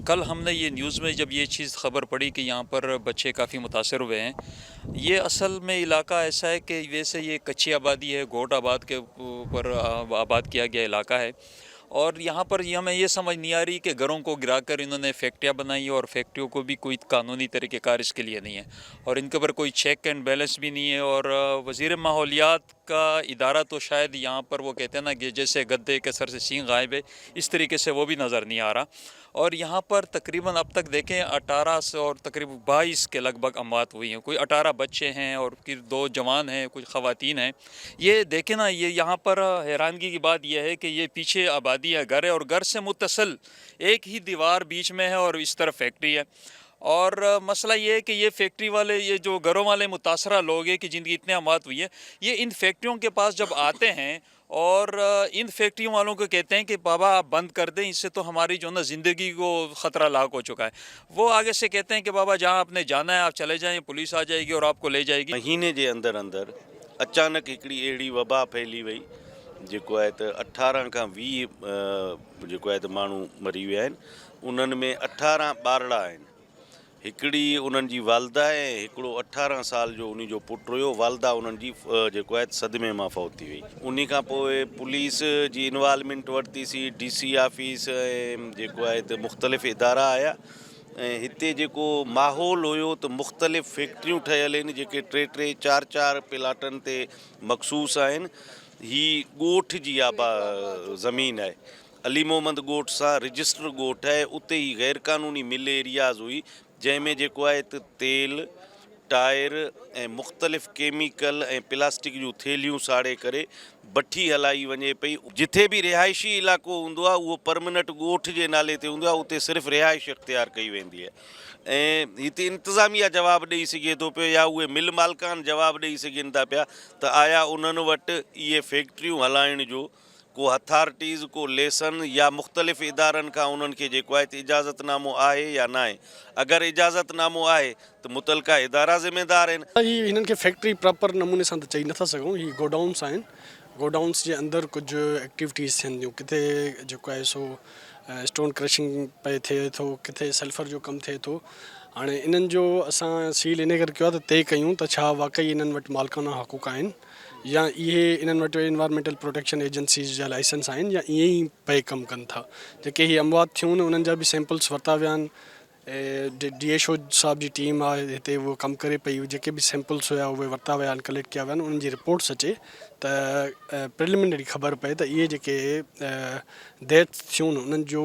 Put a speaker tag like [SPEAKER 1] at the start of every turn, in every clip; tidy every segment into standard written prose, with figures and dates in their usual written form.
[SPEAKER 1] کل ہم نے یہ نیوز میں جب یہ چیز خبر پڑی کہ یہاں پر بچے کافی متاثر ہوئے ہیں. یہ اصل میں علاقہ ایسا ہے کہ ویسے یہ کچی آبادی ہے، گوٹ آباد کے اوپر آباد کیا گیا علاقہ ہے. اور یہاں پر یہ ہمیں یہ سمجھ نہیں آ رہی کہ گھروں کو گرا کر انہوں نے فیکٹریاں بنائی، اور فیکٹریوں کو بھی کوئی قانونی طریقہ کار اس کے لیے نہیں ہے، اور ان کے اوپر کوئی چیک اینڈ بیلنس بھی نہیں ہے. اور وزیر ماحولیات کا ادارہ تو شاید یہاں پر وہ کہتے ہیں نا کہ جیسے گدے کے سر سے سینگ غائب ہے، اس طریقے سے وہ بھی نظر نہیں آ رہا. اور یہاں پر تقریباً اب تک دیکھیں 18 سے اور تقریباً 22 کے لگ بھگ اموات ہوئی ہیں. کوئی 18 بچے ہیں اور پھر 2 جوان ہیں، کچھ خواتین ہیں. یہ دیکھیں نا، یہ یہاں پر حیرانگی کی بات یہ ہے کہ یہ پیچھے آبادی ہے، گھر ہے، اور گھر سے متصل ایک ہی دیوار بیچ میں ہے اور اس طرف فیکٹری ہے. اور مسئلہ یہ ہے کہ یہ فیکٹری والے، یہ جو گھروں والے متاثرہ لوگ ہیں کہ جن کی اتنے اموات ہوئی ہے، یہ ان فیکٹریوں کے پاس جب آتے ہیں اور ان فیکٹریوں والوں کو کہتے ہیں کہ بابا آپ بند کر دیں، اس سے تو ہماری جو نا زندگی کو خطرہ لاحق ہو چکا ہے. وہ آگے سے کہتے ہیں کہ بابا جہاں آپ نے جانا ہے آپ چلے جائیں، پولیس آ جائے گی اور آپ کو لے جائے گی.
[SPEAKER 2] مہینے जे अंदर अचानक हिकिड़ी अहिड़ी वबा फैली वई जेको आहे त 18 खां 20 जेको आहे त माण्हू मरी विया आहिनि. उन्हनि में 18 ॿारड़ा आहिनि. हिकिड़ी उन्हनि जी वालदा ऐं हिकिड़ो 18 साल जो उन जो पुटु हुयो. वालदा उन्हनि जी जेको आहे सदमे मां फौत थी वई. उन खां पोइ पुलिस जी इनवॉल्वमेंट वरितीसीं, DC ऑफिस ऐं जेको आहे त मुख़्तलिफ़ इदारा आया. ऐं हिते जेको माहौल हुयो त मुख़्तलिफ़ फैक्ट्रियूं ठहियल आहिनि जेके 3-3 4-4 प्लाटनि ते मखसूस आहिनि. ही ॻोठ जी ज़मीन आहे. अली मोहम्मद ॻोठ सां रजिस्टर ॻोठ आहे. उते ई गैर क़ानूनी मिल एरियाज़ हुई जंहिंमें जेको आहे त तेल, टायर ऐं मुख़्तलिफ़ केमिकल ऐं प्लास्टिक जूं थेलियूं साड़े करे भठी हलाई वञे पई. जिथे बि रिहाइशी इलाइक़ो हूंदो आहे उहो परमनेंट ॻोठ जे नाले ते हूंदो आहे. उते सिर्फ़ु रिहाइश इख़्तियार कई वेंदी आहे. ऐं हिते इंतिज़ामिया जवाबु ॾेई सघे थो पियो या उहे मिल मालिकान जवाबु ॾेई सघनि था पिया त आया उन्हनि वटि इहे फैक्ट्रियूं हलाइण जो को अथॉरिटीज़, को लेसन या मुख़्तलिफ़ इदारनि खां उन्हनि खे जेको आहे त इजाज़तनामो आहे या न आहे. अगरि इजाज़तनामो आहे त मुतलका इदारा ज़िम्मेदार आहिनि.
[SPEAKER 3] ही हिननि खे फैक्ट्री प्रॉपर नमूने सां त चई नथा सघूं. ही गोडाउन्स आहिनि. गोडाउन्स जे अंदरि कुझु एक्टिविटीज़ थियनि थियूं. किथे जेको आहे सो स्टोन क्रशिंग पे थिए थो, किथे सल्फर जो कमु थिए थो. हाणे इन्हनि जो असां सील इन करे कयो आहे त तय कयूं त छा वाक़ई इन्हनि वटि मालिकाना हक़ूक़ आहिनि या इहे इन्हनि वटि इन्वायरमेंटल प्रोटेक्शन एजेंसीज़ जा लाइसेंस आहिनि या ईअं ई पए कमु कनि था. जेके हीअ अमवात थियूं उन्हनि जा बि सैंपल्स वरिता विया आहिनि. DHO साहब जी टीम आहे हिते, उहो कमु करे पई. जेके बि सैंपल्स हुया उहे वरिता विया आहिनि, कलेक्ट कया विया आहिनि. उन्हनि जी रिपोर्ट्स अचे त प्रिलिमिनरी ख़बर पए त इहे जेके डेथ्स थियूं उन्हनि जो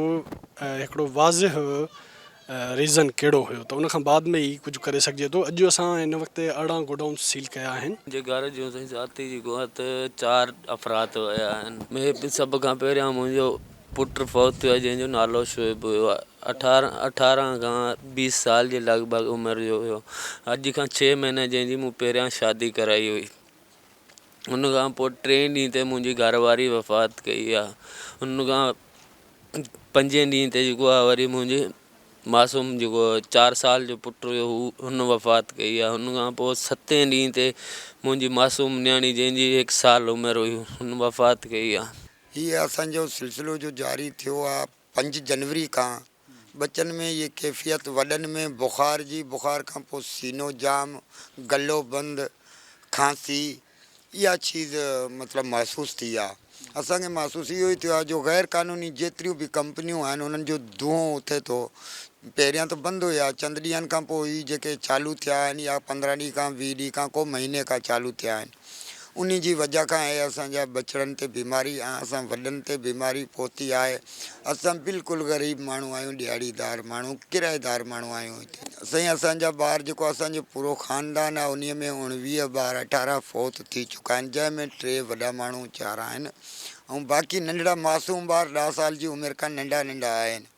[SPEAKER 3] हिकिड़ो वाज़िह रीज़न कहिड़ो हुयो, त उनखां बाद में ई कुझु करे सघिजे थो. अॼु असां हिन वक़्तु 18 गोडाउन्स सील कया आहिनि.
[SPEAKER 4] मुंहिंजे घर जो ज़ाती जेको आहे त 4 अफ़राद विया आहिनि. में सभ खां पहिरियां मुंहिंजो पुटु फौत थियो आहे जंहिंजो नालो शोएब हुयो. 18 खां 20 साल जे लॻभॻि उमिरि जो हुयो. अॼु खां 6 महीने जंहिंजी मूं पहिरियां शादी कराई हुई. उन खां पोइ 3 ॾींहं ते मुंहिंजी घरवारी वफ़ात कई आहे. उन खां 5 ॾींहं ते जेको आहे वरी मुंहिंजी मासूम जेको 4 साल जो पुटु हुयो हुन वफ़ात कई आहे. हुन खां पोइ 7 ॾींहं ते मुंहिंजी मासूम न्याणी जंहिंजी 1 साल उमिरि हुई हुन वफ़ात कई आहे.
[SPEAKER 5] हीअ असांजो सिलसिलो जो जारी थियो आहे 5 जनवरी खां. बचनि में इहे कैफ़ियत, वॾनि में बुख़ार जी, बुख़ार खां पोइ सीनो जाम, गलो बंदि, खांसी, इहा चीज़ मतिलबु महसूसु थी आहे. असांखे महसूसु इहो ई थियो आहे जो गैर क़ानूनी जेतिरियूं बि कंपनियूं आहिनि उन्हनि जो धुओं थिए थो. पहिरियां त बंदि हुया, चंद ॾींहंनि खां पोइ ही जेके चालू थिया आहिनि या 15 ॾींहं खां 20 ॾींहं खां को महीने खां चालू थिया आहिनि. उन जी वजह खां आहे असांजा बचड़नि ते बीमारी ऐं असां वॾनि ते बीमारी पहुती आहे. असां बिल्कुलु ग़रीब माण्हू आहियूं, ॾियारीदार माण्हू, किराएदार माण्हू आहियूं. हिते साईं असांजा ॿार जेको असांजो पूरो ख़ानदान आहे उन में 19 ॿार 18 फौत थी चुका आहिनि, जंहिंमें 3 वॾा माण्हू 4 आहिनि ऐं बाक़ी नंढड़ा मासूम ॿार 10 साल जी उमिरि खां नंढा नंढा आहिनि.